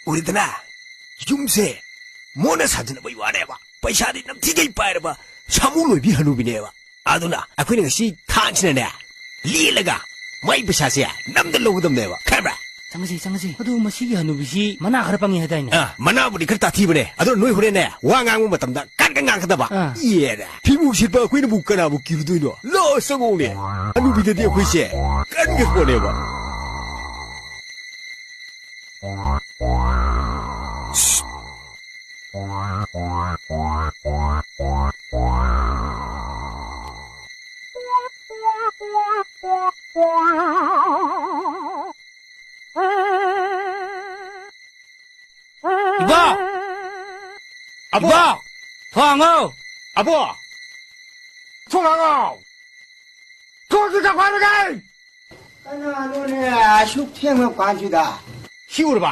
우리들아, 윰세, 뭐나 사주는 뭐 이와래봐. 빠샤리 남티게 빠이래봐. 사물로 비하누비네봐. 아두나, 아쿠이는 것이 탄치네네. 리엘레가, 마이 빠샤시야, 남들로 그덤네봐. 카메라. 장가시. 어두 마시기 하누비시 만화 가르방이 해다이네. 만화부리 그렇다 티브네. 아두 너희 후레네. 와강무 맞담다. 깐깐깐하다봐. 이해라. 비묵실바 아쿠이는 묵가나 묵기루도이노. 너 성공네. 아누비들이 아쿠이시. 깐게 보내봐. 이봐! 이봐! 황호! 아버! 소강아! 거기가 바르게! 아나 너네 아쉽 태면 관주다. 시우르바.